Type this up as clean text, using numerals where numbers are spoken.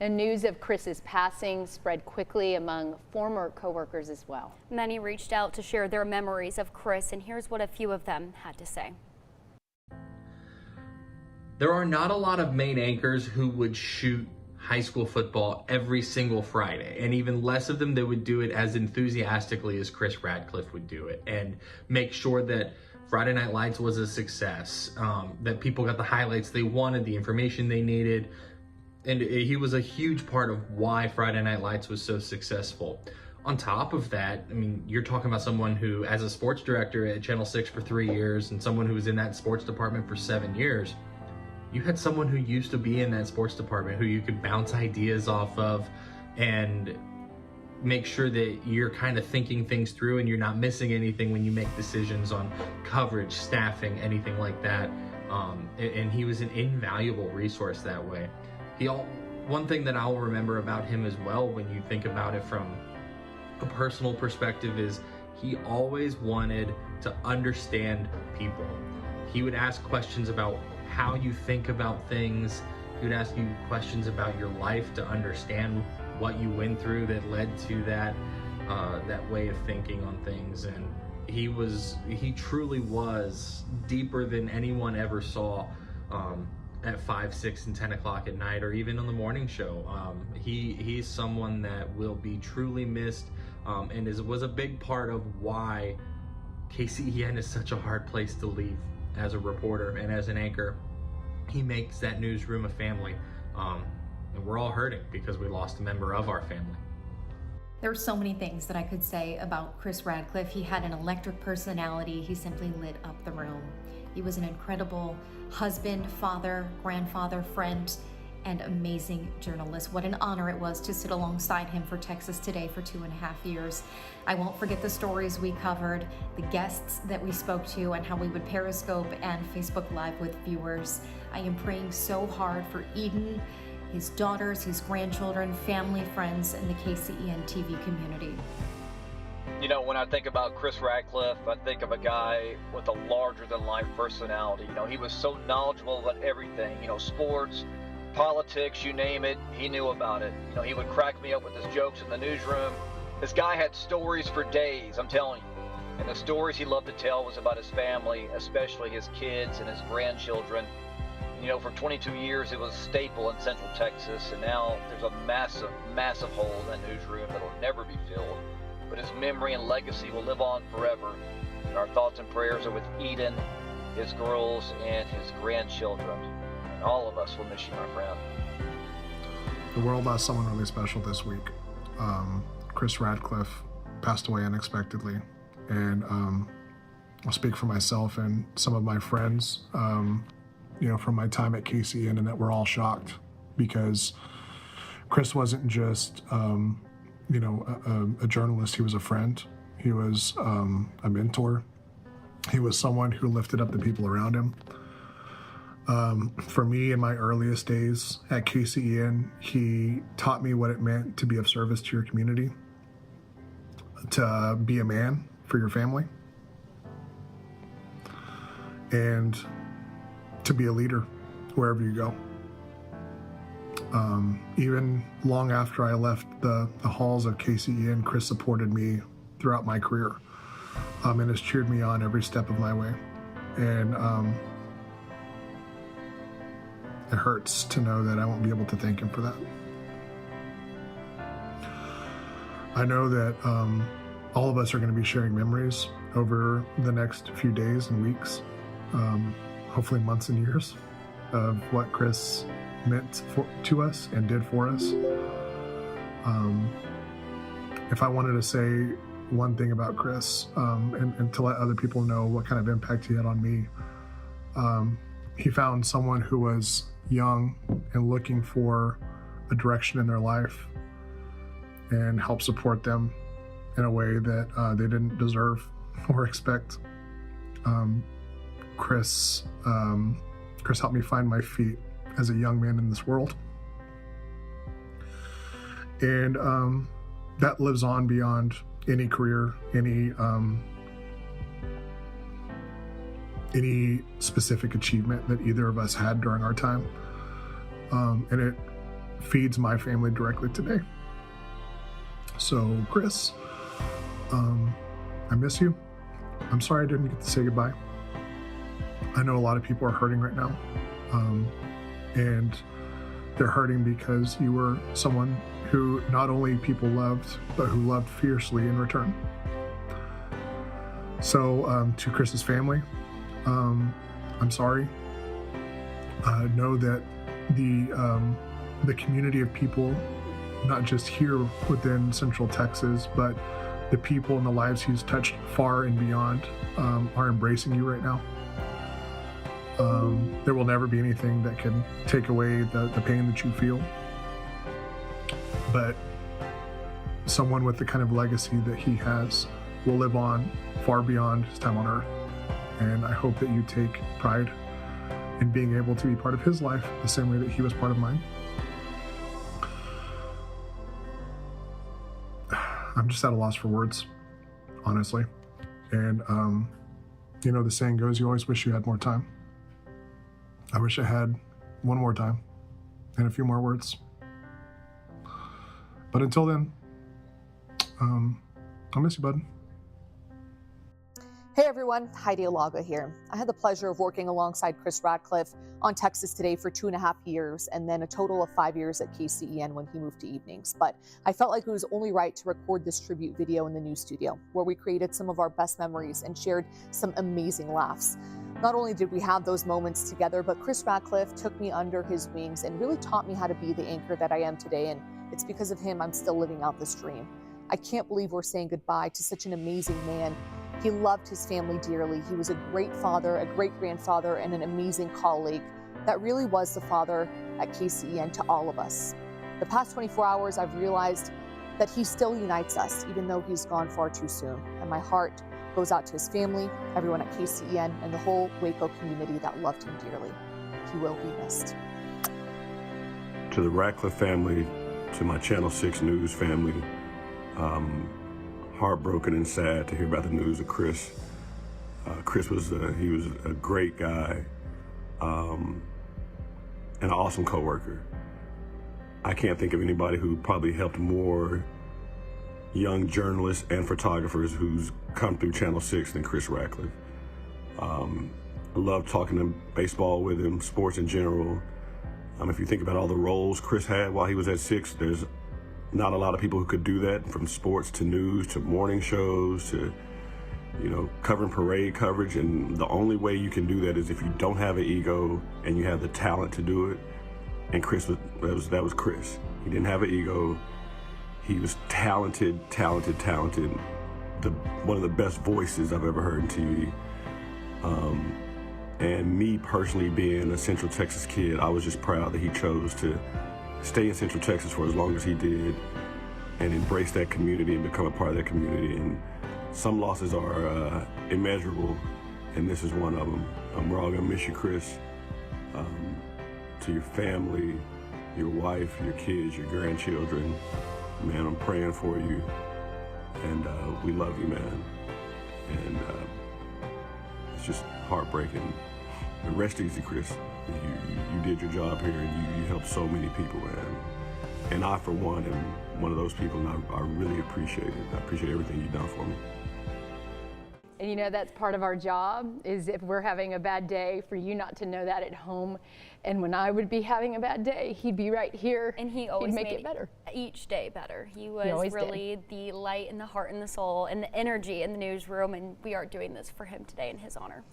And news of Kris's passing spread quickly among former coworkers as well. Many reached out to share their memories of Kris, and here's what a few of them had to say. There are not a lot of main anchors who would shoot high school football every single Friday, and even less of them that would do it as enthusiastically as Kris Radcliffe would do it and make sure that Friday Night Lights was a success, that people got the highlights they wanted, the information they needed, and he was a huge part of why Friday Night Lights was so successful. On top of that, I mean, you're talking about someone who, as a sports director at Channel 6 for 3 years, and someone who was in that sports department for 7 years, you had someone who used to be in that sports department who you could bounce ideas off of and make sure that you're kind of thinking things through and you're not missing anything when you make decisions on coverage, staffing, anything like that. And he was an invaluable resource that way. One thing that I'll remember about him as well, when you think about it from a personal perspective, is he always wanted to understand people. He would ask questions about how you think about things. He would ask you questions about your life to understand what you went through that led to that way of thinking on things. And he truly was deeper than anyone ever saw at 5, 6, and 10 o'clock at night, or even on the morning show. He's someone that will be truly missed, and was a big part of why KCEN is such a hard place to leave as a reporter and as an anchor. He makes that newsroom a family, and we're all hurting because we lost a member of our family. There were so many things that I could say about Kris Radcliffe. He had an electric personality. He simply lit up the room. He was an incredible husband, father, grandfather, friend, and amazing journalist. What an honor it was to sit alongside him for Texas Today for 2.5 years. I won't forget the stories we covered, the guests that we spoke to, and how we would Periscope and Facebook Live with viewers. I am praying so hard for Eden, his daughters, his grandchildren, family, friends, and the KCEN TV community. You know, when I think about Kris Radcliffe, I think of a guy with a larger-than-life personality. You know, he was so knowledgeable about everything, you know, sports, politics, you name it, he knew about it. You know, he would crack me up with his jokes in the newsroom. This guy had stories for days, I'm telling you. And the stories he loved to tell was about his family, especially his kids and his grandchildren. You know, for 22 years, it was a staple in Central Texas, and now there's a massive, massive hole in that newsroom that'll never be filled. But his memory and legacy will live on forever. And our thoughts and prayers are with Eden, his girls, and his grandchildren. And all of us will miss you, my friend. The world lost someone really special this week. Kris Radcliffe passed away unexpectedly. And I'll speak for myself and some of my friends, you know, from my time at KCEN, and that we're all shocked, because Kris wasn't just, you know, a journalist. He was a friend. He was a mentor. He was someone who lifted up the people around him. For me, in my earliest days at KCEN, he taught me what it meant to be of service to your community, to be a man for your family, and to be a leader wherever you go. Even long after I left the halls of KCEN, Kris supported me throughout my career, and has cheered me on every step of my way. And it hurts to know that I won't be able to thank him for that. I know that all of us are going to be sharing memories over the next few days and weeks, hopefully months and years, of what Kris meant to us and did for us. If I wanted to say one thing about Kris, and to let other people know what kind of impact he had on me, he found someone who was young and looking for a direction in their life, and helped support them in a way that they didn't deserve or expect. Kris helped me find my feet as a young man in this world. And that lives on beyond any career, any specific achievement that either of us had during our time. And feeds my family directly today. So, Kris, I miss you. I'm sorry I didn't get to say goodbye. I know a lot of people are hurting right now, and they're hurting because you were someone who not only people loved, but who loved fiercely in return. So to Kris's family, I'm sorry. Know that the community of people, not just here within Central Texas, but the people and the lives he's touched far and beyond, are embracing you right now. There will never be anything that can take away the pain that you feel. But someone with the kind of legacy that he has will live on far beyond his time on earth. And I hope that you take pride in being able to be part of his life the same way that he was part of mine. I'm just at a loss for words, honestly. And, you know, the saying goes, you always wish you had more time. I wish I had one more time and a few more words. But until then, I'll miss you, bud. Hey everyone, Heidi Alaga here. I had the pleasure of working alongside Kris Radcliffe on Texas Today for 2.5 years and then a total of 5 years at KCEN when he moved to evenings. But I felt like it was only right to record this tribute video in the news studio where we created some of our best memories and shared some amazing laughs. Not only did we have those moments together, but Kris Radcliffe took me under his wings and really taught me how to be the anchor that I am today. And it's because of him I'm still living out this dream. I can't believe we're saying goodbye to such an amazing man. He loved his family dearly. He was a great father, a great grandfather, and an amazing colleague that really was the father at KCEN to all of us. The past 24 hours, I've realized that he still unites us, even though he's gone far too soon. And my heart goes out to his family, everyone at KCEN, and the whole Waco community that loved him dearly. He will be missed. To the Radcliffe family, to my Channel 6 News family, heartbroken and sad to hear about the news of Kris. Kris was a great guy, and an awesome coworker. I can't think of anybody who probably helped more young journalists and photographers who's come through Channel 6 than Kris Radcliffe. I love talking to baseball with him, sports in general. If you think about all the roles Kris had while he was at 6, there's not a lot of people who could do that, from sports to news to morning shows to, you know, covering parade coverage. And the only way you can do that is if you don't have an ego and you have the talent to do it. And Kris that was Kris. He didn't have an ego. He was talented. One of the best voices I've ever heard in TV. And me personally, being a Central Texas kid, I was just proud that he chose to stay in Central Texas for as long as he did and embrace that community and become a part of that community. And some losses are immeasurable, and this is one of them. We're all gonna miss you, Kris. To your family, your wife, your kids, your grandchildren, man, I'm praying for you, and we love you, man. And it's just heartbreaking. But rest easy, Kris. You did your job here, and you helped so many people, man. And I, for one, am one of those people, and I really appreciate it. I appreciate everything you've done for me. And you know, that's part of our job, is if we're having a bad day, for you not to know that at home. And when I would be having a bad day, he'd be right here. And he always make it better. Each day better. He was really the light and the heart and the soul and the energy in the newsroom, and we are doing this for him today in his honor.